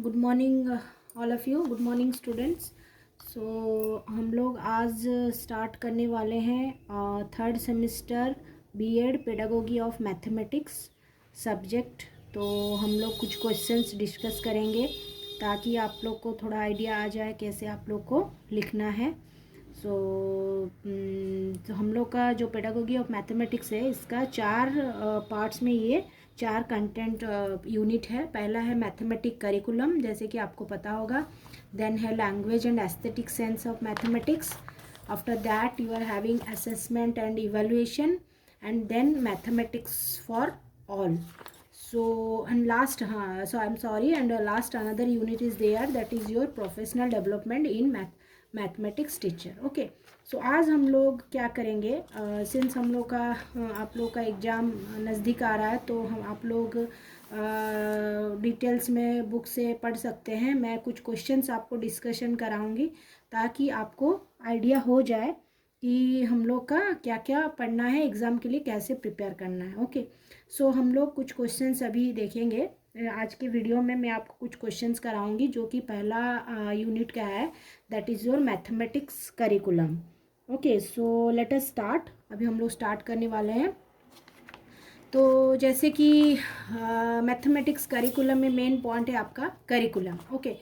Good morning all of you. Good morning students. So हम लोग आज स्टार्ट करने वाले हैं third semester BEd pedagogy of mathematics subject. तो हम लोग कुछ क्वेश्चंस डिस्कस करेंगे ताकि आप लोग को थोड़ा आइडिया आ जाए कैसे आप लोग को लिखना है। तो हम लोग का जो पेडागोगी ऑफ मैथमेटिक्स है इसका चार पार्ट्स में ये चार कंटेंट यूनिट है। पहला है मैथमेटिक करिकुलम, जैसे कि आपको पता होगा। देन है language and aesthetic sense of mathematics. After that you are having assessment and evaluation and then mathematics for all. So and last so I'm sorry, and last another unit is there, that is your professional development in mathematics teacher. Okay, so आज हम लोग क्या करेंगे, since हम लोग का आप लोग का एग्ज़ाम नज़दीक आ रहा है तो हम आप लोग डिटेल्स में बुक से पढ़ सकते हैं. मैं कुछ क्वेश्चंस आपको डिस्कशन कराऊंगी ताकि आपको आइडिया हो जाए कि हम लोग का क्या क्या पढ़ना है, एग्ज़ाम के लिए कैसे प्रिपेयर करना है. ओके, सो हम लोग कुछ क्वेश्चंस अभी देखेंगे. आज के वीडियो में मैं आपको कुछ क्वेश्चंस कराऊंगी जो कि पहला यूनिट का है, that is your mathematics curriculum. Okay, so let us start. अभी हम लोग स्टार्ट करने वाले हैं. तो जैसे कि मैथमेटिक्स करिकुलम में मेन पॉइंट है आपका करिकुलम. ओके,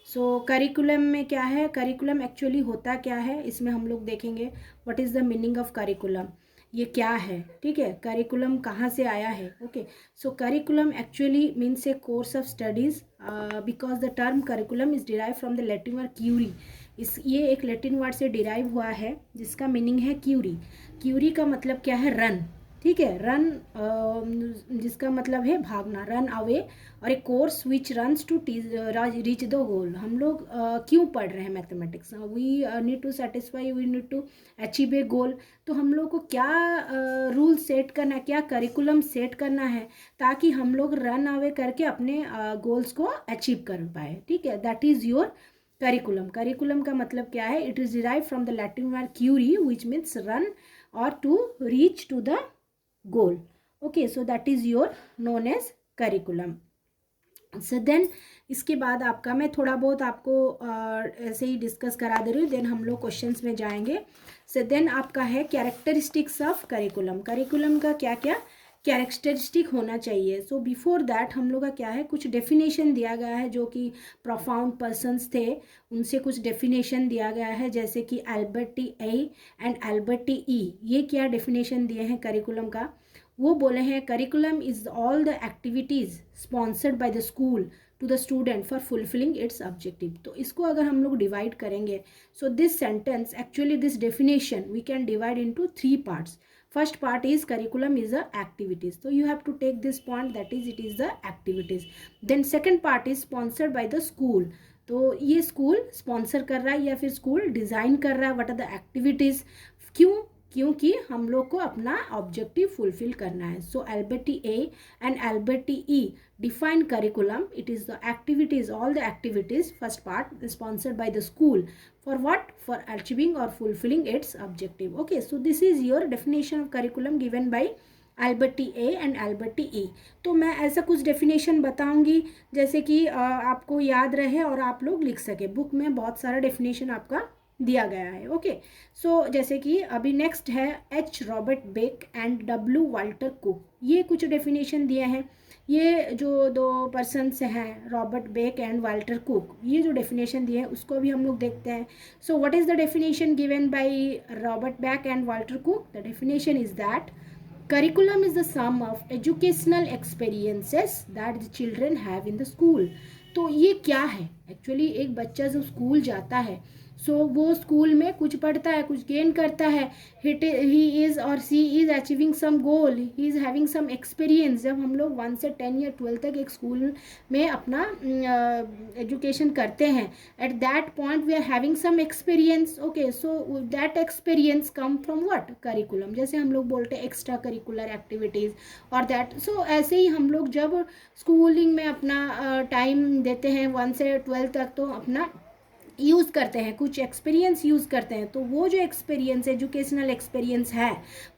सो करिकुलम में क्या है, करिकुलम एक्चुअली होता क्या है, इसमें हम लोग देखेंगे what is the meaning of curriculum, ये क्या है. ठीक है, करिकुलम कहाँ से आया है. Okay, so curriculum actually means a course of studies because the term curriculum is derive from the Latin word currere. ये एक लैटिन वर्ड से डिराइव हुआ है जिसका मीनिंग है क्यूरी. क्यूरी का मतलब क्या है, रन. ठीक है, रन जिसका मतलब है भागना, रन अवे, और a course which runs to reach the goal. हम लोग क्यों पढ़ रहे हैं mathematics, we need to satisfy, we need to achieve a goal. तो हम लोग को क्या रूल सेट करना है, क्या करिकुलम सेट करना है ताकि हम लोग रन अवे करके अपने गोल्स को अचीव कर पाए. ठीक है, that is your curriculum. Curriculum का मतलब क्या है, it is derive from the Latin word curie which means run और to reach to the goal. Okay, so that is your known as curriculum. So then इसके बाद आपका मैं थोड़ा बहुत आपको ऐसे ही डिस्कस करा दे रही हूँ, देन हम लोग क्वेश्चंस में जाएंगे. सो देन आपका है कैरेक्टरिस्टिक्स ऑफ करिकुलम. करिकुलम का क्या क्या कैरेक्टरिस्टिक होना चाहिए. सो बिफोर दैट हम लोग का क्या है, कुछ डेफिनेशन दिया गया है जो कि प्रोफाउंड पर्सन्स थे उनसे कुछ डेफिनेशन दिया गया है, जैसे कि Albert T A and Albert T ई. ये क्या डेफिनेशन दिए हैं करिकुलम का, वो बोले हैं curriculum is all the activities sponsored by the school to the student for fulfilling its objective. तो इसको अगर हम लोग डिवाइड करेंगे, so this sentence actually this definition we can divide into three parts. First part is curriculum is the activities, so you have to take this point, that is it is the activities. Then second part is sponsored by the school. तो ये school sponsor कर रहा है या फिर school design कर रहा है, व्हाट आर द एक्टिविटीज़. क्यों, क्योंकि हम लोग को अपना ऑब्जेक्टिव फुलफिल करना है. So Albert T A and Albert T E define curriculum. It is the activities, all the activities, first part is sponsored by the school for what, for achieving or fulfilling its objective. Okay, so this is your definition of curriculum given by Albert T A and Albert T ई. तो मैं ऐसा कुछ definition बताऊंगी जैसे कि आपको याद रहे और आप लोग लिख सके. बुक में बहुत सारा डेफिनेशन आपका दिया गया है. ओके, सो जैसे कि अभी नेक्स्ट है H Robert Beck and W Walter Cook. ये कुछ डेफिनेशन दिए हैं. ये जो दो पर्सन्स हैं Robert Beck and Walter Cook, ये जो डेफिनेशन दिए हैं उसको भी हम लोग देखते हैं. So what is the definition given by Robert Beck and Walter Cook. The definition is that curriculum is the sum of educational experiences that the children have in the school. तो ये क्या है एक्चुअली, एक बच्चा जो school जाता है सो वो स्कूल में कुछ पढ़ता है, कुछ गेन करता है. ही इज़ और she is achieving some goal, he is having some experience. जब हम लोग 1 से 10 या 12 तक एक स्कूल में अपना एजुकेशन करते हैं, at that point we are having some experience. Okay, so that experience come from what, curriculum. जैसे हम लोग बोलते हैं एक्स्ट्रा करिकुलर एक्टिविटीज़ और दैट. सो ऐसे ही हम लोग जब स्कूलिंग में अपना टाइम देते हैं 1 से 12 तक, तो अपना यूज़ करते हैं, कुछ एक्सपीरियंस यूज़ करते हैं. तो वो जो एक्सपीरियंस एजुकेशनल एक्सपीरियंस है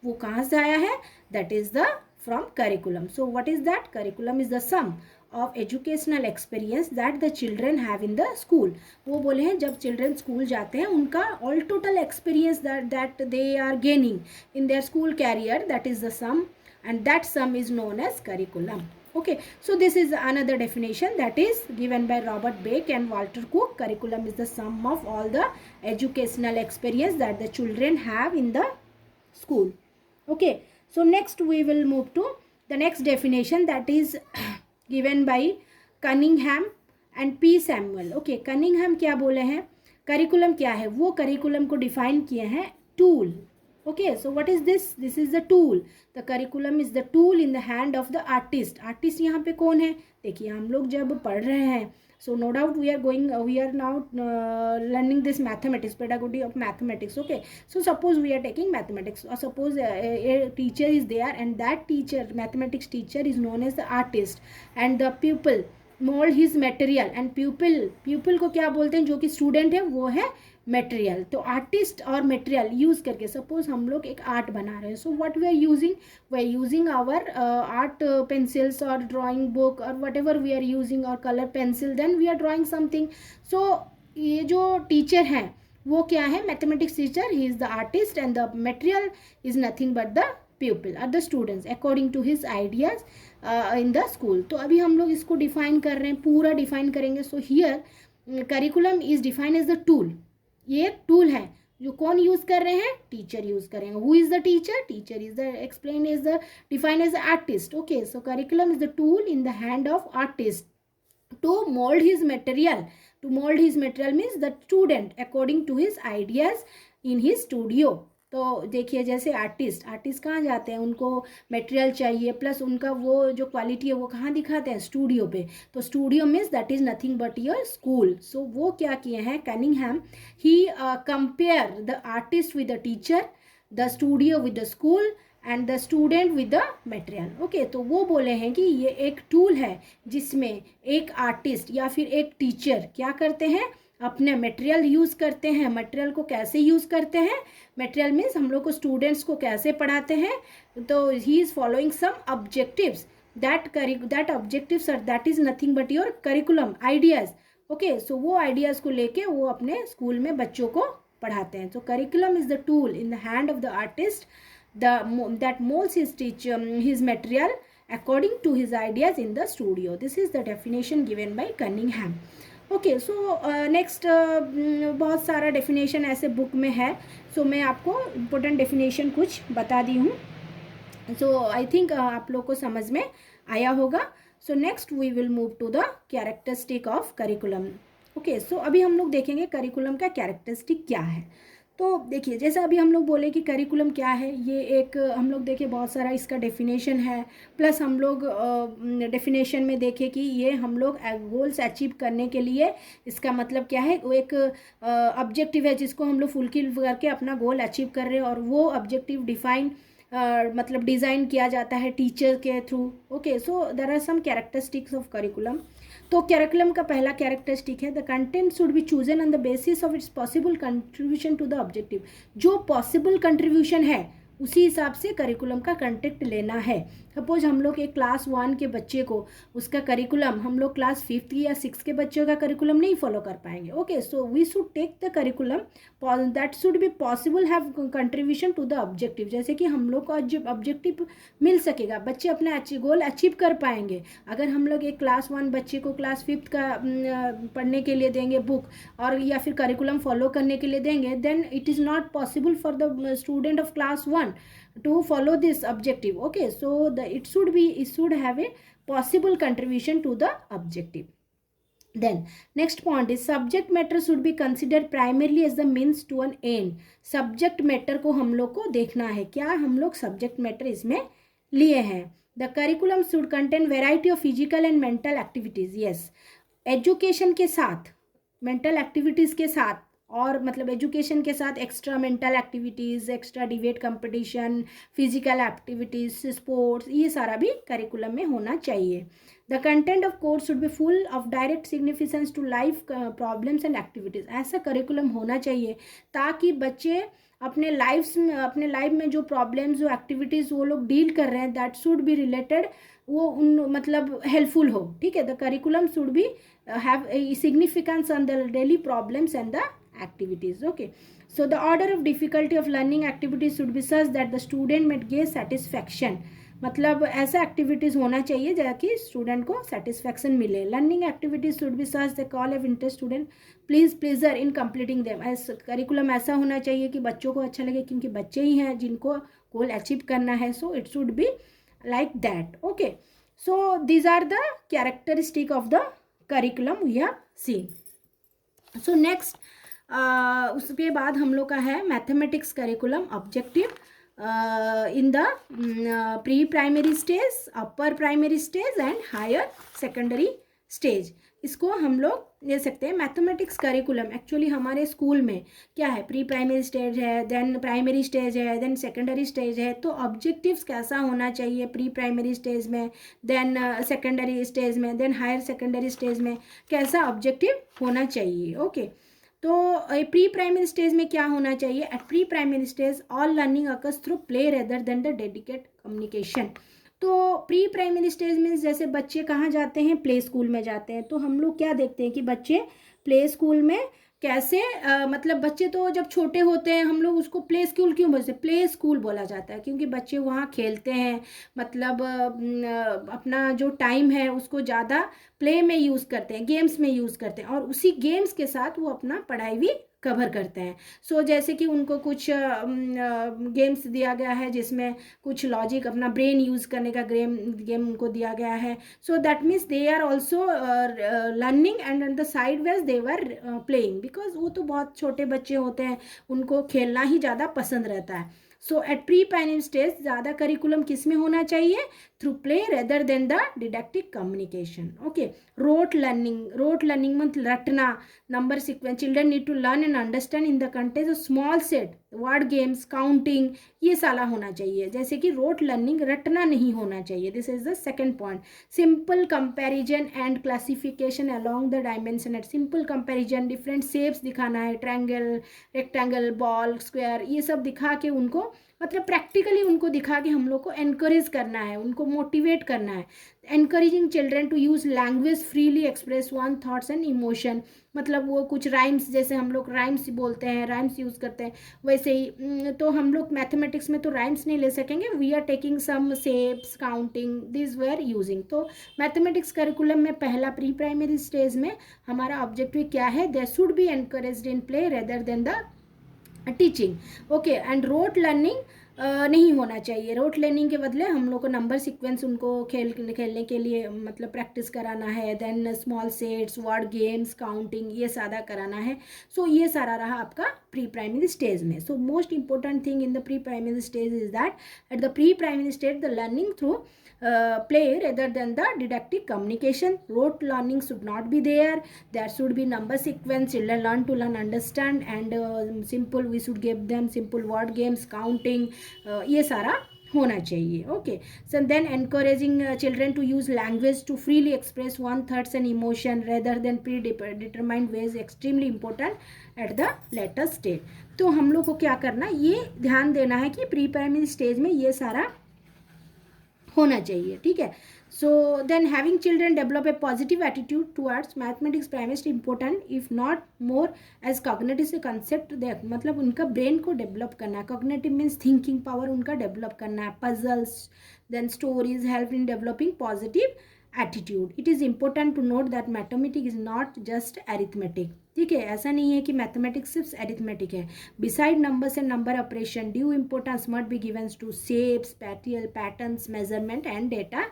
वो कहाँ से आया है, that is the from curriculum. So what is that, curriculum is the sum of educational experience that the children have in the school. वो बोले हैं जब children school जाते हैं उनका all total experience that they are gaining in their school career, that is the sum, and that sum is known as curriculum. Okay, so this is another definition that is given by Robert Beck and Walter Cook. Curriculum is the sum of all the educational experience that the children have in the school. Okay, so next we will move to the next definition that is given by Cunningham and P. Samuel. Okay, Cunningham क्या बोले हैं, curriculum क्या है, वो curriculum को define किए हैं tool. Okay, so what is this? This is the tool. The curriculum is the tool in the hand of the artist. Artist यहाँ पे कौन है, देखिए हम लोग जब पढ़ रहे हैं, so no doubt we are now learning this mathematics, pedagogy of mathematics. Okay, so suppose we are taking mathematics, or suppose a teacher is there, and that teacher, mathematics teacher, is known as the artist, and the pupil mold his material, and pupil को क्या बोलते हैं, जो कि student है वो है material. तो आर्टिस्ट और मटेरियल यूज़ करके सपोज हम लोग एक आर्ट बना रहे हैं, so what we are using our art pencils और ड्राइंग बुक और whatever we are using और colour pencil, then we are drawing something. So ये जो टीचर हैं वो क्या है, mathematics teacher, he is the artist and the material is nothing but the pupil or the students according to his ideas in the school. तो अभी हम लोग इसको डिफाइन कर रहे हैं, पूरा डिफाइन करेंगे. So here curriculum is define as the tool. ये एक टूल है जो कौन यूज कर रहे हैं, टीचर यूज करेंगे. Who is the teacher, teacher is the explain is the define as the artist. Okay, so curriculum is the tool in the hand of artist to mold his material. To mold his material means the student according to his ideas in his studio. तो देखिए जैसे artist कहाँ जाते हैं, उनको material चाहिए plus उनका वो जो क्वालिटी है वो कहाँ दिखाते हैं, स्टूडियो पे. तो studio means that is nothing but your school. So वो क्या किए हैं Cunningham, he compare the artist with the teacher, the studio with the school and the student with the material. Okay, तो वो बोले हैं कि ये एक टूल है जिसमें एक आर्टिस्ट या फिर एक टीचर क्या करते हैं, अपने मटेरियल यूज़ करते हैं. मटेरियल को कैसे यूज़ करते हैं, मटेरियल मीन्स हम लोग को स्टूडेंट्स को कैसे पढ़ाते हैं. तो he is following some objectives, that objectives are that is nothing but your curriculum ideas. Okay, so वो आइडियाज़ को लेके वो अपने स्कूल में बच्चों को पढ़ाते हैं. तो curriculum is the tool in the hand of the artist that molds his material according to his ideas in the studio. This is the definition given by Cunningham. Okay, so next बहुत सारा definition ऐसे book में है. सो मैं आपको important definition कुछ बता दी हूँ. सो आई थिंक आप लोग को समझ में आया होगा. So next we will move to the characteristic of curriculum. Okay, so अभी हम लोग देखेंगे करिकुलम का कैरेक्टरिस्टिक क्या है. तो देखिए जैसे अभी हम लोग बोले कि करिकुलम क्या है, ये एक हम लोग देखे बहुत सारा इसका डेफिनेशन है, प्लस हम लोग डेफिनेशन में देखे कि ये हम लोग गोल्स अचीव करने के लिए इसका मतलब क्या है, वो एक ऑब्जेक्टिव है जिसको हम लोग फुलफिल करके अपना गोल अचीव कर रहे हैं, और वो ऑब्जेक्टिव डिफाइन मतलब डिज़ाइन किया जाता है टीचर के through. Okay, so there are some characteristics of curriculum. तो करिकुलम का पहला कैरेक्टरिस्टिक है the content should be chosen on the basis of its possible contribution to the objective. जो पॉसिबल कंट्रीब्यूशन है उसी हिसाब से करिकुलम का कंटेंट लेना है. सपोज हम लोग एक क्लास 1 के बच्चे को उसका करिकुलम हम लोग क्लास 5 या 6 के बच्चों का करिकुलम नहीं फॉलो कर पाएंगे. Okay, so we should take the curriculum that should be possible have contribution to the objective. जैसे कि हम लोग को ऑब्जेक्टिव मिल सकेगा, बच्चे अपना गोल अचीव कर पाएंगे. अगर हम लोग एक क्लास 1 बच्चे को क्लास 5 का पढ़ने के लिए देंगे बुक और या फिर करिकुलम फॉलो करने के लिए देंगे, then it is not possible for the student of class 1 to follow this objective. Okay, so it should have a possible contribution to the objective. Then next point is subject matter should be considered primarily as the means to an end. subject matter को हम लोग को देखना है, क्या हम लोग subject matter इसमें लिए हैं. the curriculum should contain variety of physical and mental activities. yes, education के साथ mental activities के साथ और मतलब एजुकेशन के साथ extra mental activities, extra debate competition, physical activities, sports, ये सारा भी करिकुलम में होना चाहिए. The content of course should be full of direct significance to life problems and activities. ऐसा करिकुलम होना चाहिए ताकि बच्चे अपने लाइफ में जो प्रॉब्लम्स जो एक्टिविटीज़ वो लोग डील कर रहे हैं दैट शुड बी रिलेटेड वो उन मतलब हेल्पफुल हो, ठीक है। The curriculum should B have significance on the daily problems and the activities. Okay, so the order of difficulty of learning activities should be such that the student may gain satisfaction. मतलब ऐसा activities होना चाहिए ताकि student को satisfaction मिले. Learning activities should be such the call of interest student please pleasure in completing them. Curriculum ऐसा होना चाहिए कि बच्चों को अच्छा लगे, क्योंकि बच्चे ही हैं जिनको गोल अचीव करना है. So it should be like that. Okay, so these are the characteristic of the curriculum we have seen. So next उसके बाद हम लोग का है mathematics curriculum objective in the pre primary stage, upper primary stage and higher secondary stage. इसको हम लोग ले सकते हैं. मैथमेटिक्स करिकुलम एक्चुअली हमारे स्कूल में क्या है, प्री प्राइमरी स्टेज है, देन प्राइमरी स्टेज है, देन सेकेंडरी स्टेज है. तो ऑब्जेक्टिव्स कैसा होना चाहिए प्री प्राइमरी स्टेज में, देन सेकेंडरी स्टेज में, देन हायर सेकेंडरी स्टेज में कैसा ऑब्जेक्टिव होना चाहिए. ओके, तो प्री प्राइमरी स्टेज में क्या होना चाहिए. At pre primary stage all learning occurs through play rather than the dedicate communication. तो प्री प्राइमरी स्टेज में जैसे बच्चे कहाँ जाते हैं, प्ले स्कूल में जाते हैं. तो हम लोग क्या देखते हैं कि बच्चे प्ले स्कूल में कैसे मतलब बच्चे तो जब छोटे होते हैं हम लोग उसको प्ले स्कूल क्यों बोलते हैं, प्ले स्कूल बोला जाता है क्योंकि बच्चे वहाँ खेलते हैं. मतलब अपना जो टाइम है उसको ज़्यादा प्ले में यूज़ करते हैं, गेम्स में यूज़ करते हैं, और उसी गेम्स के साथ वो अपना पढ़ाई भी कवर करते हैं. सो जैसे कि उनको कुछ गेम्स दिया गया है जिसमें कुछ लॉजिक अपना ब्रेन यूज़ करने का गेम उनको दिया गया है. So that means they are also learning and on the side ways they were playing, because वो तो बहुत छोटे बच्चे होते हैं, उनको खेलना ही ज़्यादा पसंद रहता है. So at pre primary stage ज़्यादा करिकुलम किस में होना चाहिए, through play rather than the didactic communication. Okay, rote learning मतलब रटना, number sequence. Children need to learn and understand in the content of small set, word games, counting, ये सारा होना चाहिए. जैसे कि रोट लर्निंग, रटना नहीं होना चाहिए. This is the second point. Simple comparison and classification along the dimension. At simple comparison different shapes दिखाना है, ट्रायंगल, रेक्टेंगल, बॉल, स्क्वायर, ये सब दिखा के उनको मतलब प्रैक्टिकली उनको दिखा के हम लोग को एनकरेज करना है, उनको मोटिवेट करना है. Encouraging children to use language freely express one thoughts and emotion. मतलब वो कुछ राइम्स, जैसे हम लोग राइम्स बोलते हैं, राइम्स यूज़ करते हैं, वैसे ही तो हम लोग मैथमेटिक्स में तो राइम्स नहीं ले सकेंगे. We are taking some shapes, counting, this we are using. तो मैथमेटिक्स करिकुलम में पहला प्री प्राइमरी स्टेज में हमारा ऑब्जेक्टिव क्या है, there should be encouraged in play rather than the teaching. Okay, and rote learning नहीं होना चाहिए. रोट लर्निंग के बदले हम लोग को नंबर सीक्वेंस उनको खेलने के लिए मतलब प्रैक्टिस कराना है. Then small sets, word games, counting, ये सारा कराना है. सो ये सारा रहा आपका प्री प्राइमरी स्टेज में. So most important thing in the pre primary stage is that at the pre primary stage the learning through play rather than the didactic communication. Rote learning should not be there. There should be number sequence. Children learn to learn, understand, and simple. We should give them simple word games, counting. ये सारा होना चाहिए. Okay, so then encouraging children to use language to freely express one thoughts and emotion rather than predetermined ways, extremely important at the later stage. तो हम लोग को क्या करना, ये ध्यान देना है कि प्री प्राइमरी स्टेज में ये सारा होना चाहिए. ठीक है. So then having children develop a positive attitude towards mathematics primary important if not more as cognitive concept. मतलब उनका ब्रेन को डेवलप करना है. कॉग्निटिव मीन्स थिंकिंग पावर उनका डेवलप करना है. Puzzles, then stories help in developing positive attitude. It is important to note that mathematics is not just arithmetic. ठीक है, ऐसा नहीं है कि मैथमेटिक्स सिर्फ एरिथमेटिक है. Beside numbers and number operation due importance must be given to shapes, spatial patterns, measurement and data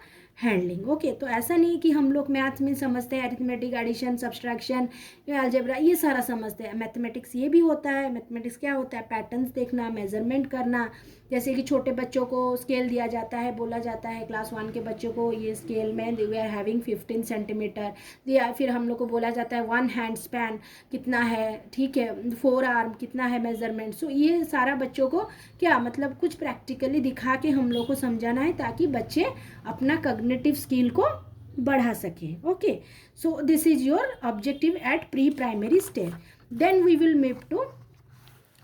handling. Okay, तो ऐसा नहीं कि हम लोग मैथ में समझते हैं एरिथमेटिक, एडिशन, सब्सट्रैक्शन, अलजेब्रा, ये सारा समझते हैं. मैथमेटिक्स ये भी होता है. मैथमेटिक्स क्या होता है, पैटर्न्स देखना, मेजरमेंट करना. जैसे कि छोटे बच्चों को स्केल दिया जाता है, बोला जाता है क्लास 1 के बच्चों को ये स्केल में वी आर हैविंग 15 सेंटीमीटर दिया. फिर हम लोग को बोला जाता है 1 हैंड स्पैन कितना है, ठीक है, 4 आर्म कितना है मेजरमेंट. सो ये सारा बच्चों को क्या मतलब कुछ प्रैक्टिकली दिखा के हम लोग को समझाना है ताकि बच्चे अपना कॉग्निटिव स्किल को बढ़ा सकें. Okay, so this is your objective at pre primary stage. Then we will move to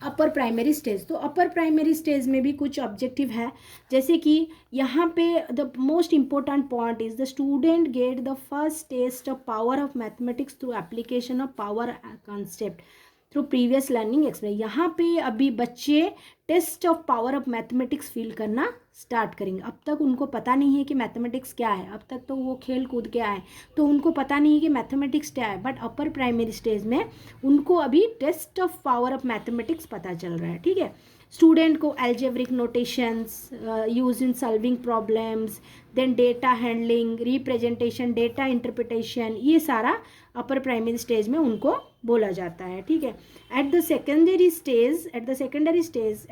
upper primary stage. तो अपर प्राइमरी स्टेज में भी कुछ ऑब्जेक्टिव है, जैसे कि यहाँ पे the most important point is the student get the first test of power of mathematics through application of power concept through previous learning experience. यहाँ पे अभी बच्चे test of power of mathematics feel करना स्टार्ट करेंगे। अब तक उनको पता नहीं है कि मैथमेटिक्स क्या है, अब तक तो वो खेल कूद के आए, तो उनको पता नहीं है कि मैथमेटिक्स क्या है। बट अपर प्राइमरी स्टेज में उनको अभी test of power of mathematics पता चल रहा है, ठीक है। स्टूडेंट को algebraic notations use in solving problems, then data handling, representation, data interpretation, ये सारा अपर प्राइमरी स्टेज में उनको बोला जाता है, ठीक है। At the secondary stage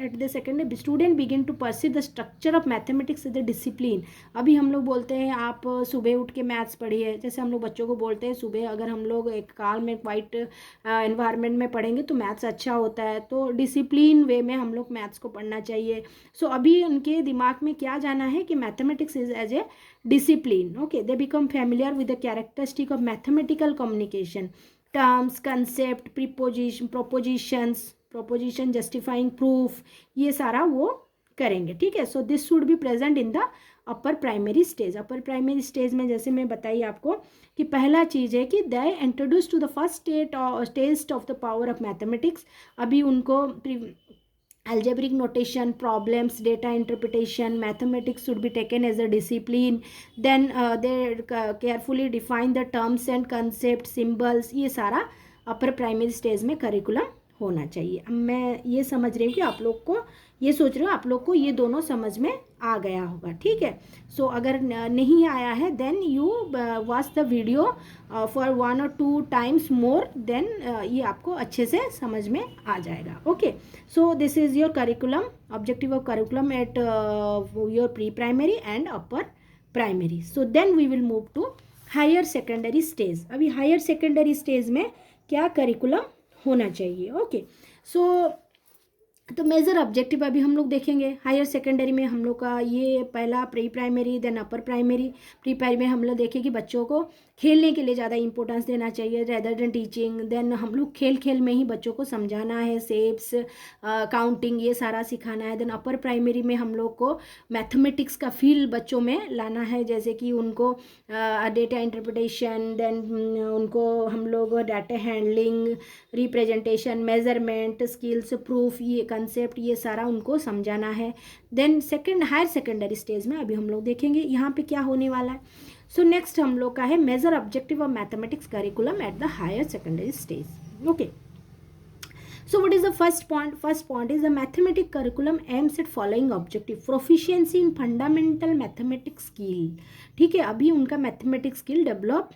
student begin to perceive the structure of mathematics as the discipline. अभी हम लोग बोलते हैं आप सुबह उठ के मैथ्स पढ़िए, जैसे हम लोग बच्चों को बोलते हैं सुबह अगर हम लोग एक काल में वाइट एनवायरनमेंट में पढ़ेंगे तो मैथ्स अच्छा होता है, तो डिसिप्लिन वे में हम लोग मैथ्स को पढ़ना चाहिए। सो अभी उनके दिमाग में क्या जाना है कि mathematics is as a discipline. Okay, they become familiar with the characteristic of mathematical communication, terms, concept, proposition, justifying proof, ये सारा वो करेंगे, ठीक है। So this should be present in the upper primary stage. Upper primary stage में जैसे मैं बताइए आपको कि पहला चीज़ है कि they introduce to the first test of the power of mathematics. अभी उनको algebraic notation, problems, data interpretation, mathematics should be taken as a discipline. Then they carefully define the terms and concepts, symbols, ये सारा अपर primary stage में curriculum होना चाहिए। अब मैं ये समझ रही हूँ कि आप लोग को, ये सोच रहे हो आप लोग को ये दोनों समझ में आ गया होगा, ठीक है। सो अगर नहीं आया है then you watch the video for 1 or 2 times more, then ये आपको अच्छे से समझ में आ जाएगा। Okay, so this is your curriculum, objective of curriculum at your pre primary and upper primary. So then we will move to higher secondary stage. अभी higher secondary stage में क्या करिकुलम होना चाहिए। ओके, सो तो मेजर ऑब्जेक्टिव अभी हम लोग देखेंगे। हायर सेकेंडरी में हम लोग का ये पहला pre primary, then upper primary. Pre primary हम लोग देखें कि बच्चों को खेलने के लिए ज़्यादा इंपॉर्टेंस देना चाहिए रेदर देन टीचिंग। देन हम लोग खेल खेल में ही बच्चों को समझाना है, शेप्स, काउंटिंग, ये सारा सिखाना है। देन अपर प्राइमरी में हम लोग को मैथमेटिक्स का फील बच्चों में लाना है, जैसे कि उनको डेटा इंटरप्रिटेशन, देन उनको हम लोग data handling, representation, measurement, skills, proof, ये कंसेप्ट, ये सारा उनको समझाना है। देन हायर सेकेंडरी स्टेज में अभी हम लोग देखेंगे यहाँ पे क्या होने वाला है। सो नेक्स्ट हम लोग का है major objective of mathematics curriculum at the higher secondary stage. Okay, so what is the first point? First point is the mathematics curriculum aims at following objective: proficiency in fundamental mathematics skill, ठीक है। अभी उनका mathematics skill develop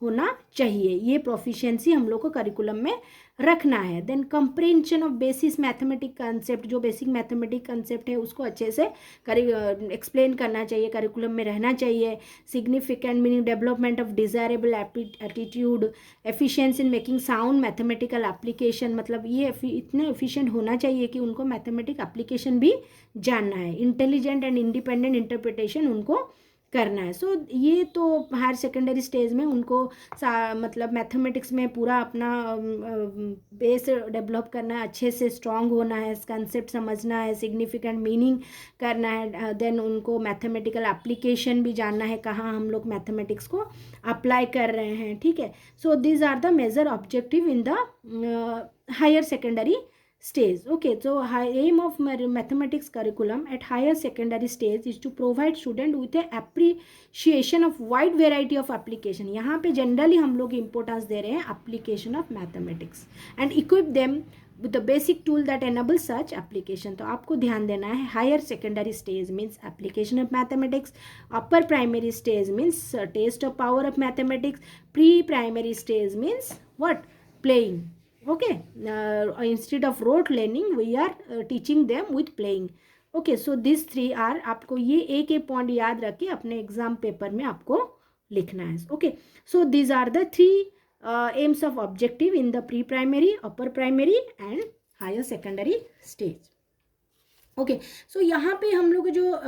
होना चाहिए, ये proficiency हम लोग को करिकुलम में रखना है। Then comprehension of basis mathematic concept, जो बेसिक मैथमेटिक कंसेप्ट है उसको अच्छे से एक्सप्लेन करना चाहिए, करिकुलम में रहना चाहिए। Significant meaning development of desirable attitude, efficiency in making sound mathematical application, मतलब ये इतने एफिशिएंट होना चाहिए कि उनको मैथमेटिक एप्लीकेशन भी जानना है। इंटेलिजेंट एंड इंडिपेंडेंट इंटरप्रिटेशन उनको करना है। सो ये तो हायर सेकेंडरी स्टेज में उनको मतलब मैथमेटिक्स में पूरा अपना बेस डेवलप करना है, अच्छे से स्ट्रांग होना है, कंसेप्ट समझना है, सिग्निफिकेंट मीनिंग करना है। देन उनको मैथमेटिकल एप्लीकेशन भी जानना है, कहाँ हम लोग मैथमेटिक्स को अप्लाई कर रहे हैं, ठीक है। So these are the major objective in the higher secondary stage. Okay, so aim of mathematics curriculum at higher secondary stage is to provide student with a appreciation of wide variety of application. यहाँ पे generally हम लोग importance दे रहे हैं application of mathematics and equip them with the basic tool that enable such application. तो आपको ध्यान देना है higher secondary stage means application of mathematics, upper primary stage means taste of power of mathematics, pre-primary stage means what? Playing. Okay, instead of rote learning we are teaching them with playing. Okay, so these 3 are, आपको ये एक point याद रख के अपने exam paper में आपको लिखना है। Okay, so these are the 3 aims of objective in the pre primary, upper primary and higher secondary stage. Okay so यहाँ पे हम लोग जो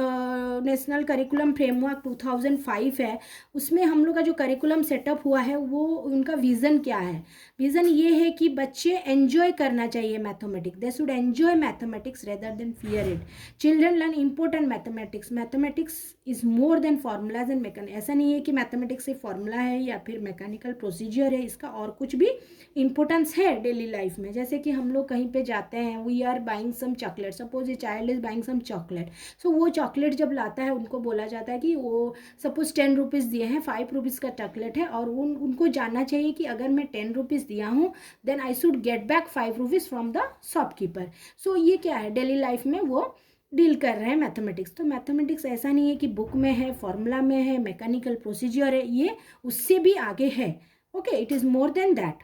नेशनल करिकुलम फ्रेमवर्क 2005 है, उसमें हम लोग का जो करिकुलम सेटअप हुआ है वो उनका विज़न क्या है। विज़न ये है कि बच्चे एंजॉय करना चाहिए mathematics, they should enjoy mathematics rather than fear it. Children learn important mathematics, mathematics is more than formulas and mechanic. ऐसा नहीं है कि मैथमेटिक्स सिर्फ फार्मूला है या फिर मैकेनिकल प्रोसीजर है, इसका और कुछ भी इंपॉर्टेंस है डेली लाइफ में। जैसे कि हम लोग कहीं पे जाते हैं, we are buying some chocolate, suppose a child is buying some chocolate, so वो चॉकलेट जब लाता है उनको बोला जाता है कि वो सपोज 10 रुपीज़ दिए हैं, 5 रुपीज़ का चॉकलेट है, और उनको जानना चाहिए कि अगर मैं 10 रुपीज़ दिया हूँ then I should get back 5 rupees from the shopkeeper. So ये क्या है, डेली लाइफ में वो डील कर रहे हैं मैथमेटिक्स। तो मैथमेटिक्स ऐसा नहीं है कि बुक में है, फॉर्मूला में है, मैकेनिकल प्रोसीजर है, ये उससे भी आगे है। Okay, it is more than that.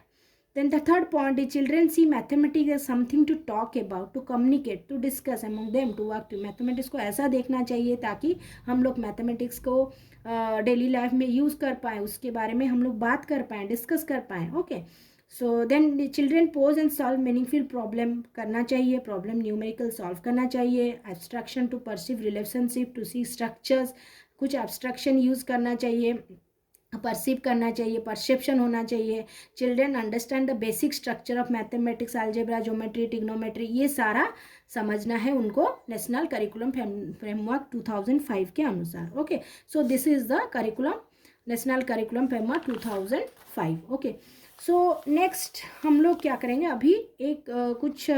Then the third point is children see mathematics as something to talk about, to communicate, to discuss among them, to work to। Mathematics को ऐसा देखना चाहिए ताकि हम लोग मैथमेटिक्स को डेली लाइफ में use कर पाएँ, उसके बारे में हम लोग बात कर पाएँ, डिस्कस कर पाएँ। Okay, so then children pose and solve meaningful problem करना चाहिए, प्रॉब्लम न्यूमेरिकल सॉल्व करना चाहिए, abstraction to perceive relationship, to see structures, कुछ एब्स्ट्रैक्शन यूज़ करना चाहिए, परसीव करना चाहिए, परसेप्शन होना चाहिए। Children understand the basic structure of mathematics, algebra, geometry, trigonometry, ये सारा समझना है उनको नेशनल करिकुलम फ्रेमवर्क 2005 के अनुसार। Okay, so this is the curriculum, national curriculum framework 2005। Okay, so next हम लोग क्या करेंगे, अभी एक कुछ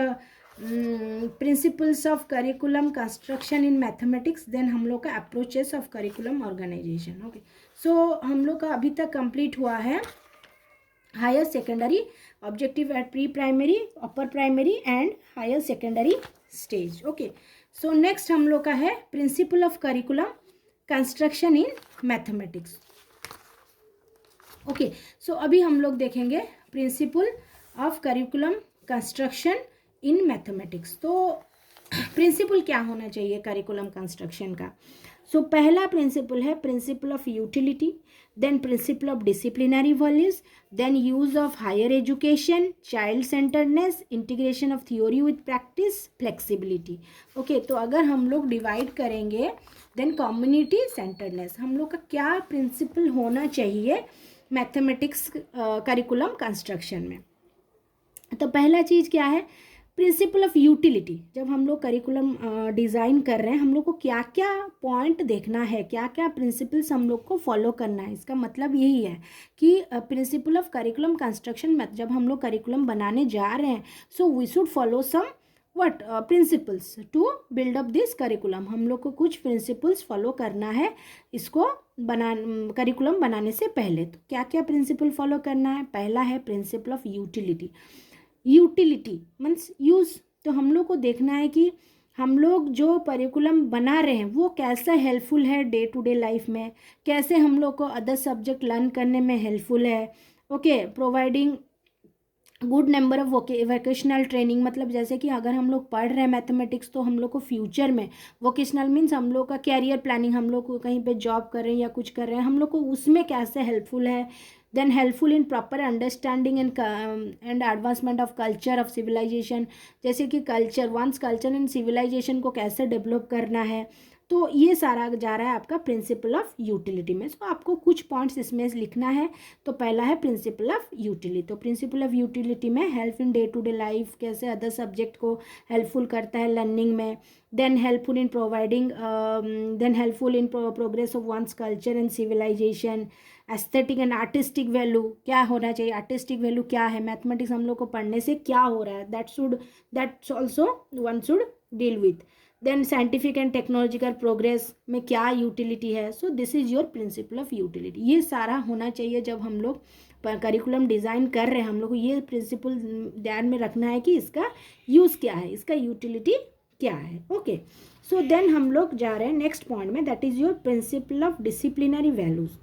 principles of curriculum construction in mathematics, then हम लोग का approaches of curriculum organisation. Okay, so हम लोग का अभी तक कंप्लीट हुआ है higher secondary objective at pre primary, upper primary and higher secondary stage. Okay, so next हम लोग का है principle of curriculum construction in mathematics. Okay, so अभी हम लोग देखेंगे principal of curriculum construction in mathematics. तो प्रिंसिपल क्या होना चाहिए करिकुलम कंस्ट्रक्शन का। सो पहला प्रिंसिपल है principle of utility, then principle of disciplinary values, then use of higher education, child centredness, integration of theory with practice, flexibility. Okay, तो अगर हम लोग डिवाइड करेंगे देन कम्युनिटी सेंटर्डनेस, हम लोग का क्या प्रिंसिपल होना चाहिए मैथमेटिक्स करिकुलम कंस्ट्रक्शन में। तो पहला चीज़ क्या है, प्रिंसिपल ऑफ यूटिलिटी। जब हम लोग करिकुलम डिज़ाइन कर रहे हैं, हम लोग को क्या क्या पॉइंट देखना है, क्या क्या प्रिंसिपल्स हम लोग को फॉलो करना है। इसका मतलब यही है कि प्रिंसिपल ऑफ करिकुलम कंस्ट्रक्शन में जब हम लोग करिकुलम बनाने जा रहे हैं, so we should follow some what principles to build up this curriculum. हम लोग को कुछ प्रिंसिपल्स फॉलो करना है इसको करिकुलम बनाने से पहले। तो क्या क्या प्रिंसिपल फॉलो करना है, पहला है principle of utility. Utility means use. तो हम लोग को देखना है कि हम लोग जो करिकुलम बना रहे हैं वो कैसा हेल्पफुल है डे टू डे लाइफ में, कैसे हम लोग को अदर सब्जेक्ट लर्न करने में हेल्पफुल है। Okay, providing good number of vocational training, मतलब जैसे कि अगर हम लोग पढ़ रहे हैं मैथमेटिक्स तो हम लोग को फ्यूचर में, वोकेशनल मीन्स हम लोग का कैरियर प्लानिंग, हम लोग को कहीं पे जॉब कर रहे हैं या कुछ कर रहे हैं, हम लोग को उसमें कैसे हेल्पफुल है। Then helpful in proper understanding and advancement of culture of civilisation, जैसे कि culture one's culture and civilisation को कैसे डेवलप करना है। तो ये सारा जा रहा है आपका प्रिंसिपल ऑफ यूटिलिटी में। सो आपको कुछ पॉइंट्स इसमें लिखना है। तो पहला है प्रिंसिपल ऑफ यूटिलिटी। तो प्रिंसिपल ऑफ यूटिलिटी में help in day to day life, कैसे अदर सब्जेक्ट को हेल्पफुल करता है लर्निंग में। Then helpful in providing, then helpful in progress of one's culture and civilisation. Aesthetic and artistic value क्या होना चाहिए, आर्टिस्टिक वैल्यू क्या है, मैथमेटिक्स हम लोग को पढ़ने से क्या हो रहा है, that's also one should deal with. Then scientific and technological progress में क्या यूटिलिटी है। So this is your principle of utility. ये सारा होना चाहिए जब हम लोग करिकुलम डिज़ाइन कर रहे हैं। हम लोग को ये प्रिंसिपल ध्यान में रखना है कि इसका यूज़ क्या है, इसका यूटिलिटी क्या है। ओके, सो देन हम लोग जा रहे हैं नेक्स्ट पॉइंट में, that is your principle of disciplinary values.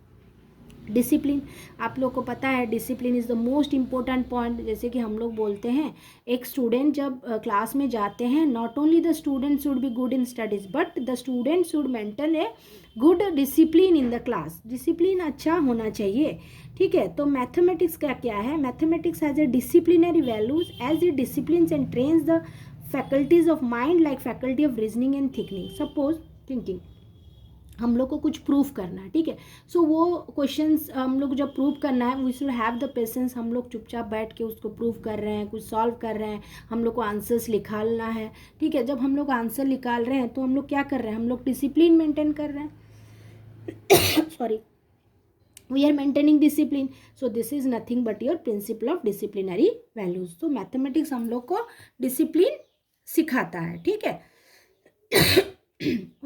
Discipline, आप लोग को पता है discipline is the most important point. जैसे कि हम लोग बोलते हैं एक स्टूडेंट जब क्लास में जाते हैं, not only the student should be good in studies but the student should maintain a good discipline in the class. Discipline अच्छा होना चाहिए, ठीक है। तो मैथमेटिक्स का क्या है, mathematics has a disciplinary values as a discipline and trains the faculties of mind like faculty of reasoning and thinking, suppose thinking, हम लोग को कुछ प्रूव करना है, ठीक है। सो वो क्वेश्चंस हम लोग जब प्रूव करना है, we should have the patience, हम लोग चुपचाप बैठ के उसको प्रूव कर रहे हैं, कुछ सॉल्व कर रहे हैं, हम लोग को आंसर्स निकालना है, ठीक है। जब हम लोग आंसर निकाल रहे हैं तो हम लोग क्या कर रहे हैं, हम लोग डिसिप्लिन मेंटेन कर रहे हैं sorry, we are maintaining discipline. So this is nothing but your principle of disciplinary values. तो मैथमेटिक्स हम लोग को डिसिप्लिन सिखाता है, ठीक है।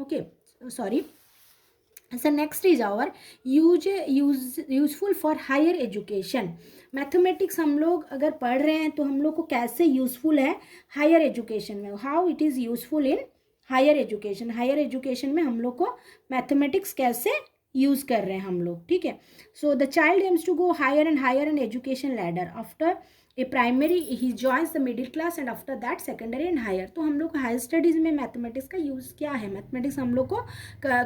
Okay, sorry. So next is our useful for higher education. Mathematics हम लोग अगर पढ़ रहे हैं तो हम लोग को कैसे यूजफुल है हायर एजुकेशन में, how it is useful in higher education. Higher education में हम लोग को मैथमेटिक्स कैसे यूज़ कर रहे हैं हम लोग, ठीक है। So the child aims to go higher and education ladder, after a primary he joins the middle class and after that secondary and higher. तो हम लोग को हायर स्टडीज़ में मैथमेटिक्स का यूज़ क्या है, मैथमेटिक्स हम लोग को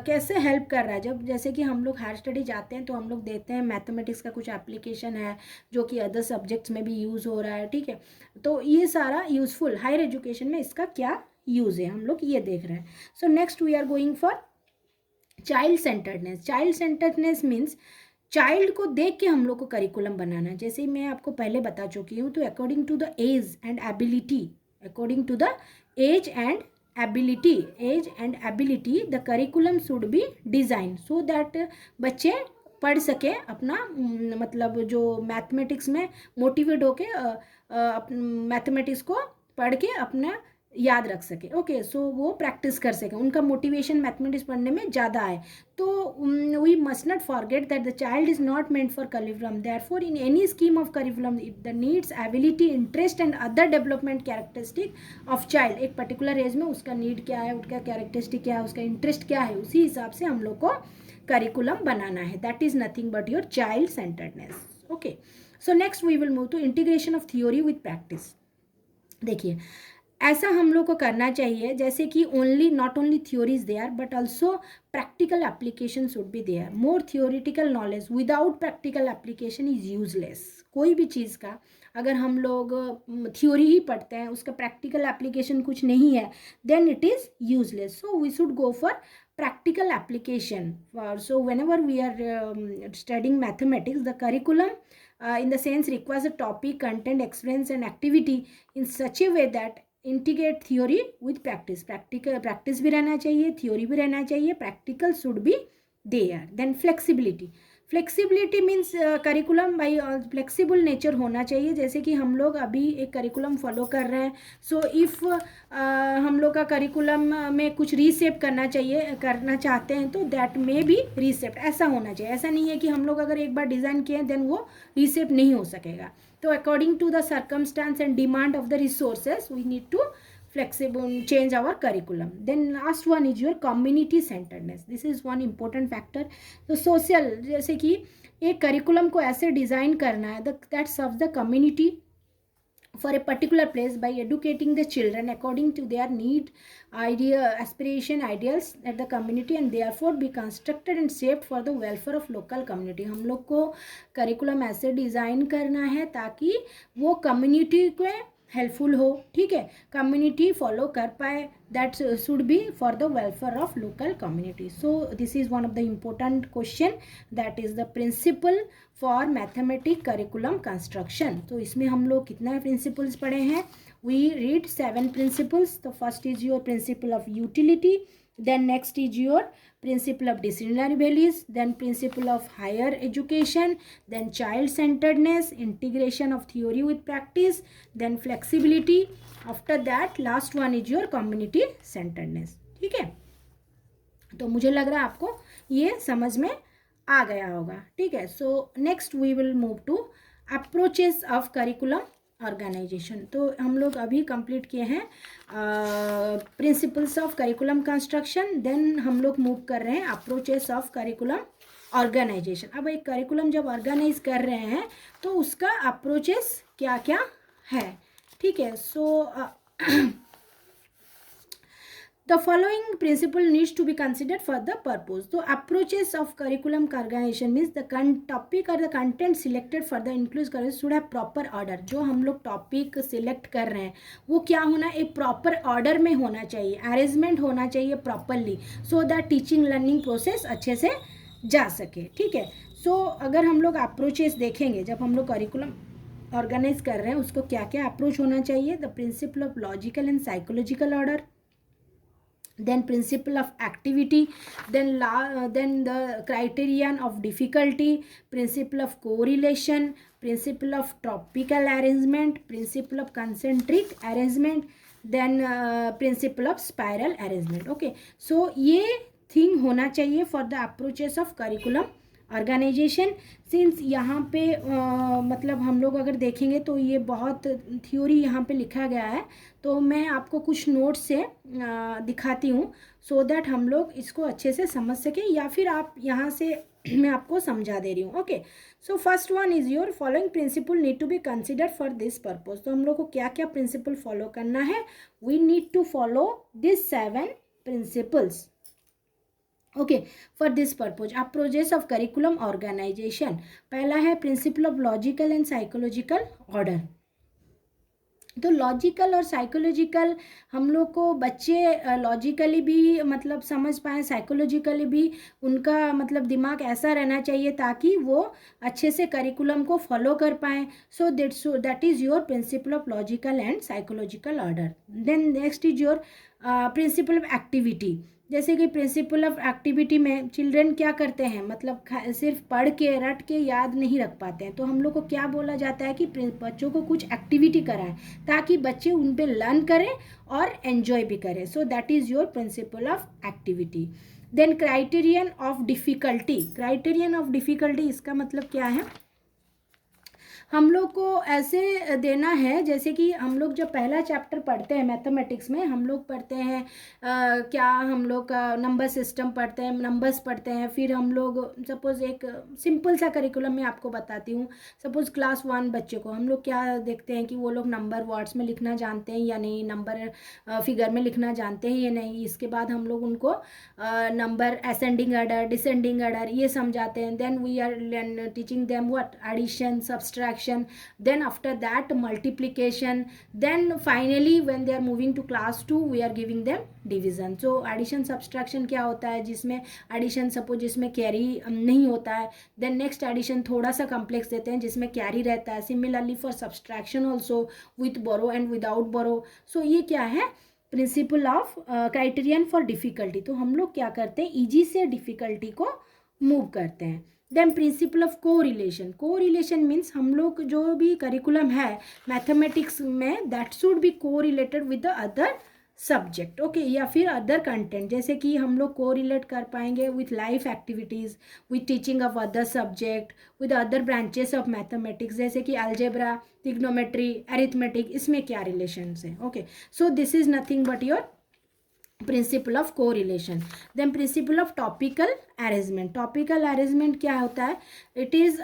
कैसे हेल्प कर रहा है। जब जैसे कि हम लोग हायर स्टडी जाते हैं तो हम लोग देते हैं मैथमेटिक्स का कुछ एप्लीकेशन है जो कि अदर सब्जेक्ट्स में भी यूज़ हो रहा है, ठीक है। तो ये सारा यूज़फुल हायर एजुकेशन में इसका क्या यूज़ है हम लोग ये देख रहे हैं। So next we are going for child centredness. Child centredness means child को देख के हम लोग को करिकुलम बनाना है। जैसे मैं आपको पहले बता चुकी हूँ, तो according to the age and ability, according to the age and ability the curriculum should be design so that बच्चे पढ़ सके अपना मतलब जो मैथमेटिक्स में मोटिवेट होके मैथमेटिक्स को पढ़ के अपना याद रख सके। ओके, सो वो प्रैक्टिस कर सके, उनका मोटिवेशन मैथमेटिक्स पढ़ने में ज़्यादा आए। तो we must not forget that the child is not meant for curriculum, therefore in any scheme of curriculum the needs ability interest and other development characteristic of child. एक particular age में उसका need क्या है, उसका characteristic क्या है, उसका interest क्या है, उसी हिसाब से हम लोग को करिकुलम बनाना है। That is nothing but your child centredness. Okay, so next we will move to integration of theory with practice. देखिए, ऐसा हम लोग को करना चाहिए जैसे कि not only theory is there but also practical application should be there. More theoretical knowledge without practical application is useless. कोई भी चीज़ का अगर हम लोग थ्योरी ही पढ़ते हैं, उसका प्रैक्टिकल एप्लीकेशन कुछ नहीं है, then it is useless. So we should go for practical application. So whenever we are studying mathematics, the curriculum in the sense requires a topic, content, experience and activity in such a way that integrate theory with practice. Practice भी रहना चाहिए, theory भी रहना चाहिए, practical should be there. Then flexibility means curriculum by flexible nature होना चाहिए। जैसे कि हम लोग अभी एक करिकुलम फॉलो कर रहे हैं, सो इफ़ हम लोग का करिकुलम में कुछ रीसेप करना चाहते हैं तो दैट मे बी रीसेप्ट, ऐसा होना चाहिए। ऐसा नहीं है कि हम लोग अगर एक बार डिज़ाइन किए देन वो रीसेप नहीं हो सकेगा। तो according to the circumstance and demand of the resources we need to flexible change our curriculum. Then last one is your community centeredness. This is one important factor. तो social, जैसे कि एक करिकुलम को ऐसे डिज़ाइन करना है that serves the community for a particular place by educating the children according to their need, idea, aspiration, ideals at the community and therefore be constructed and shaped for the welfare of local community. हम लोग को curriculum ऐसे design करना है ताकि वो community को helpful हो, ठीक है, कम्युनिटी फॉलो कर पाए, that should be for the welfare of local community. So this is one of the important question, that is the principle for mathematic curriculum construction. तो इसमें हम लोग कितना प्रिंसिपल्स पढ़े हैं? We read 7 principles. The first is your principle of utility, then next is your principle of disciplinary values, then principle of higher education, then child centeredness, integration of theory with practice, then flexibility. After that last one is your community centeredness. ठीक है, तो मुझे लग रहा है आपको ये समझ में आ गया होगा. ठीक है, so next we will move to approaches of curriculum organisation. तो हम लोग अभी कंप्लीट किए हैं principles of curriculum construction, then हम लोग मूव कर रहे हैं अप्रोचेस ऑफ करिकुलम ऑर्गेनाइजेशन. अब एक करिकुलम जब ऑर्गेनाइज कर रहे हैं तो उसका अप्रोचेस क्या क्या है. ठीक है, सो The following principle needs to be considered for the purpose. So approaches of curriculum organization means the topic or the content selected for the inclusive curriculum should have proper order. जो हम लोग topic select कर रहे हैं वो क्या होना, एक प्रॉपर ऑर्डर में होना चाहिए, अरेंजमेंट होना चाहिए properly, so that teaching learning process अच्छे से जा सके. ठीक है. सो अगर हम लोग अप्रोचेस देखेंगे, जब हम लोग करिकुलम ऑर्गेनाइज कर रहे हैं उसको क्या क्या अप्रोच होना चाहिए. The principal of logical and psychological order, then principle of activity, then the criterion of difficulty, principle of correlation, principle of topical arrangement, principle of concentric arrangement, then principle of spiral arrangement. Okay, so ये thing होना चाहिए for the approaches of curriculum organisation. Since यहाँ पे मतलब हम लोग अगर देखेंगे तो ये बहुत थ्योरी यहाँ पे लिखा गया है, तो मैं आपको कुछ नोट्स से दिखाती हूँ सो दैट हम लोग इसको अच्छे से समझ सकें, या फिर आप यहाँ से मैं आपको समझा दे रही हूँ. Okay, so first one is your following principle need to be considered for this purpose. तो हम लोग को क्या क्या प्रिंसिपल फॉलो करना है. We need to follow this 7 principles. Okay, for this purpose approaches of curriculum organisation. पहला है principle of logical and psychological order. तो लॉजिकल और साइकोलॉजिकल हम लोग को बच्चे लॉजिकली भी मतलब समझ पाएँ, साइकोलॉजिकली भी उनका मतलब दिमाग ऐसा रहना चाहिए ताकि वो अच्छे से करिकुलम को फॉलो कर पाएँ. So that is your principle of logical and psychological order. Then next is your principle of activity. जैसे कि प्रिंसिपल ऑफ एक्टिविटी में चिल्ड्रन क्या करते हैं, मतलब सिर्फ पढ़ के रट के याद नहीं रख पाते हैं, तो हम लोग को क्या बोला जाता है कि बच्चों को कुछ एक्टिविटी कराएं ताकि बच्चे उन पे लर्न करें और एंजॉय भी करें. So that is your principle of activity. Then criterion of difficulty. Criterion of difficulty इसका मतलब क्या है, हम लोग को ऐसे देना है जैसे कि हम लोग जब पहला चैप्टर पढ़ते हैं मैथमेटिक्स में, हम लोग पढ़ते हैं क्या हम लोग का नंबर सिस्टम पढ़ते हैं, नंबर्स पढ़ते हैं. फिर हम लोग सपोज़ एक सिंपल सा करिकुलम मैं आपको बताती हूँ. सपोज़ क्लास 1 बच्चे को हम लोग क्या देखते हैं कि वो लोग नंबर वर्ड्स में लिखना जानते हैं या नहीं, नंबर फिगर में लिखना जानते हैं या नहीं. इसके बाद हम लोग उनको number ascending order, descending order ये समझाते हैं. Then we are teaching them what addition, subtraction, then after that multiplication, then finally when they are moving to class 2 we are giving them division. so addition subtraction क्या होता है, जिसमें addition suppose जिसमें carry नहीं होता है, then next addition थोड़ा सा complex देते हैं जिसमें carry रहता है. similarly for subtraction also with borrow and without borrow. so ये क्या है, principle of criterion for difficulty. तो हम लोग क्या करते हैं, ईजी से डिफ़िकल्टी को मूव करते हैं. देन प्रिंसिपल ऑफ को रिलेशन. को रिलेशन मीन्स हम लोग जो भी करिकुलम है मैथमेटिक्स में दैट शुड बी को related with the other subject. Okay, या फिर अदर कंटेंट, जैसे कि हम लोग को रिलेट कर पाएंगे with life activities, with teaching of other subject, with other branches of mathematics, जैसे कि अलजेब्रा, ट्रिग्नोमेट्री, अरिथमेटिक, इसमें क्या रिलेशंस है. Okay, so this is nothing but your principle of correlation. Then principle of topical arrangement. Topical arrangement क्या होता है, it is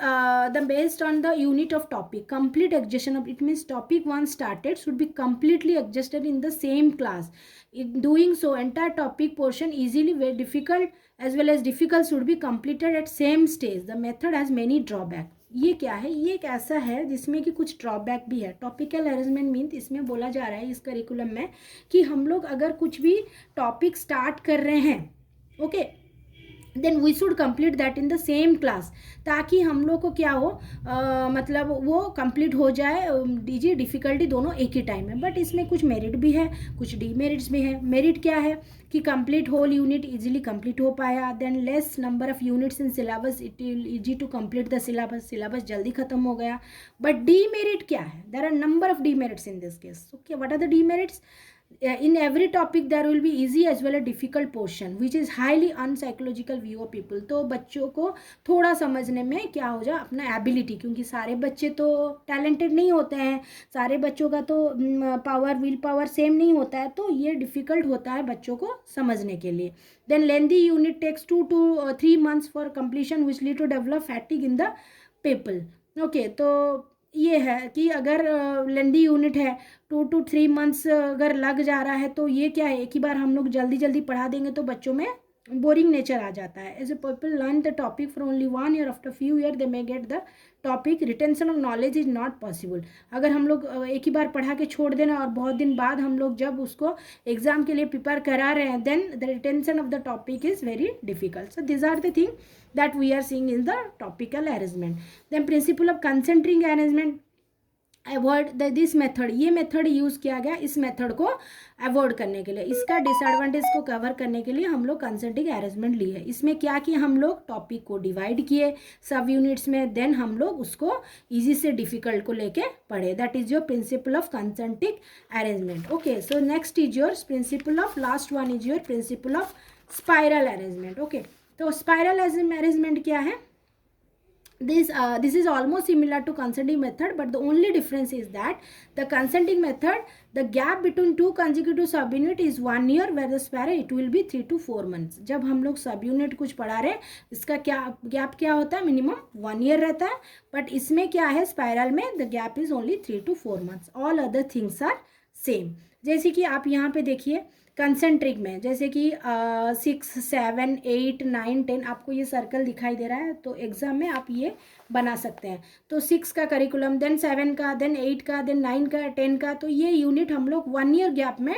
the based on the unit of topic complete exhaustion of. It means topic 1 started should be completely adjusted in the same class. In doing so entire topic portion easily very difficult as well as difficult should be completed at same stage. The method has many drawback. ये क्या है, ये एक ऐसा है जिसमें कि कुछ ड्रॉबैक भी है. टॉपिकल अरेंजमेंट मीन्स इसमें बोला जा रहा है इस करिकुलम में कि हम लोग अगर कुछ भी टॉपिक स्टार्ट कर रहे हैं, okay, then we should complete that in the same class, ताकि हम लोग को क्या हो मतलब वो कंप्लीट हो जाए, डीजी डिफ़िकल्टी दोनों एक ही टाइम में. बट इसमें कुछ मेरिट भी है, कुछ डीमेरिट्स भी है. मेरिट क्या है कि complete whole unit easily complete हो पाया. Then less number of units in syllabus, it will easy to complete the syllabus. Syllabus जल्दी खत्म हो गया. बट डीमेरिट क्या है, there are number of demerits in this case. Okay, what are the demerits? In every topic there will be easy as well as difficult portion which is highly unpsychological view of people. तो बच्चों को थोड़ा समझने में क्या हो जाए अपना एबिलिटी, क्योंकि सारे बच्चे तो टैलेंटेड नहीं होते हैं, सारे बच्चों का तो पावर विल पावर सेम नहीं होता है, तो ये डिफ़िकल्ट होता है बच्चों को समझने के लिए. Then lengthy unit takes 2 to 3 months for completion which lead to develop fatigue in the people. Okay, तो ये है कि अगर लेंदी यूनिट है 2 to 3 months अगर लग जा रहा है, तो ये क्या है, एक ही बार हम लोग जल्दी जल्दी पढ़ा देंगे तो बच्चों में बोरिंग नेचर आ जाता है. As a people learn the topic for only 1 year, after few year they may get the topic. Retention of knowledge is not possible. अगर हम लोग एक ही बार पढ़ा के छोड़ देना और बहुत दिन बाद हम लोग जब उसको एग्जाम के लिए प्रिपेयर करा रहे हैं, then the retention of the topic is very difficult. So this are the thing that we are seeing in the topical arrangement. Then principle of concentric arrangement, avoid this method, ये method use किया गया इस method को avoid करने के लिए. इसका disadvantage को कवर करने के लिए हम लोग कंसेंट्रिक अरेंजमेंट लिए. इसमें क्या किया, हम लोग टॉपिक को डिवाइड किए सब यूनिट्स में, देन हम लोग उसको इजी से डिफिकल्ट को लेके पढ़े. That is your principle of concentric arrangement. Okay, so next is your principle of, last one is your principle of spiral arrangement. Okay, तो स्पाइरल अरेंजमेंट क्या है, this is almost similar to concentric method, but the only difference is that the concentric method, the gap between two consecutive subunit is 1 year, where the spiral it will be 3 to 4 months. जब हम लोग सब unit कुछ पढ़ा रहे, इसका क्या gap क्या होता है, मिनिमम 1 year रहता है. बट इसमें क्या है, स्पाइरल में the gap is only 3 to 4 months. All other things are same. जैसे कि आप यहाँ पे देखिए कंसेंट्रिक में, जैसे कि 6, 7, 8, 9, 10 आपको ये सर्कल दिखाई दे रहा है, तो एग्जाम में आप ये बना सकते हैं. तो 6 का करिकुलम, देन 7 का, देन 8 का, देन 9 का, 10 का, तो ये यूनिट हम लोग 1 year गैप में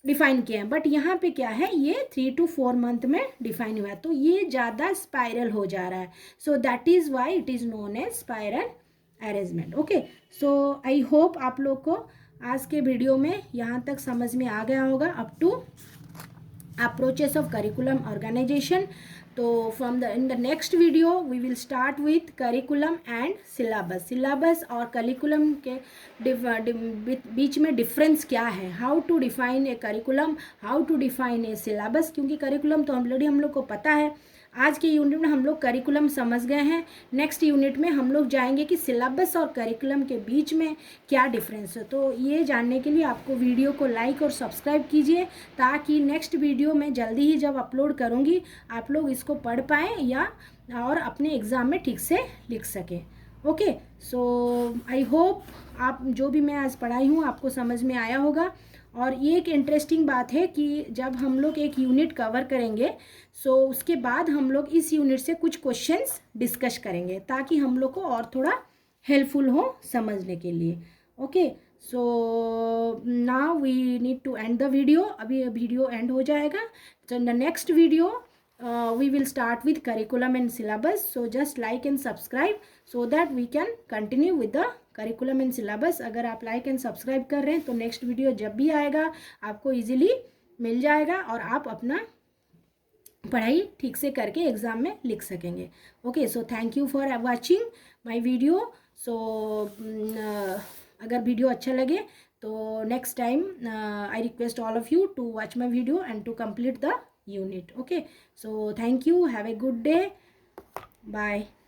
डिफाइन किए हैं. बट यहाँ पे क्या है, ये 3 to 4 month में डिफाइन हुआ है, तो ये ज़्यादा स्पाइरल हो जा रहा है. So that is why it is known as spiral arrangement. Okay, so I hope आप लोग को आज के वीडियो में यहाँ तक समझ में आ गया होगा up to approaches of curriculum organisation. तो from the in the next video we will start with curriculum and syllabus. Syllabus और करिकुलम के बीच में डिफरेंस क्या है, how to define a curriculum, how to define a syllabus. क्योंकि curriculum तो already हम लोग को पता है. आज के यूनिट में हम लोग करिकुलम समझ गए हैं. नेक्स्ट यूनिट में हम लोग जाएंगे कि सिलेबस और करिकुलम के बीच में क्या डिफरेंस है. तो ये जानने के लिए आपको वीडियो को लाइक और सब्सक्राइब कीजिए, ताकि नेक्स्ट वीडियो में जल्दी ही जब अपलोड करूँगी आप लोग इसको पढ़ पाएँ या और अपने एग्ज़ाम में ठीक से लिख सकें. ओके, सो आई होप आप जो भी मैं आज पढ़ाई हूँ आपको समझ में आया होगा. और ये एक इंटरेस्टिंग बात है कि जब हम लोग एक यूनिट कवर करेंगे, सो उसके बाद हम लोग इस यूनिट से कुछ क्वेश्चंस डिस्कस करेंगे, ताकि हम लोग को और थोड़ा हेल्पफुल हो समझने के लिए. Okay, so now we need to end the video. अभी वीडियो एंड हो जाएगा. So in the next video we will start with curriculum and syllabus. So just like and subscribe so that we can continue with the curriculum and syllabus. अगर आप like and subscribe कर रहे हैं तो next video जब भी आएगा आपको इजीली मिल जाएगा और आप अपना पढ़ाई ठीक से करके एग्ज़ाम में लिख सकेंगे. Okay, so thank you for watching my video. So अगर वीडियो अच्छा लगे तो next time I request all of you to watch my video and to complete the unit. Okay, so thank you, have a good day, bye.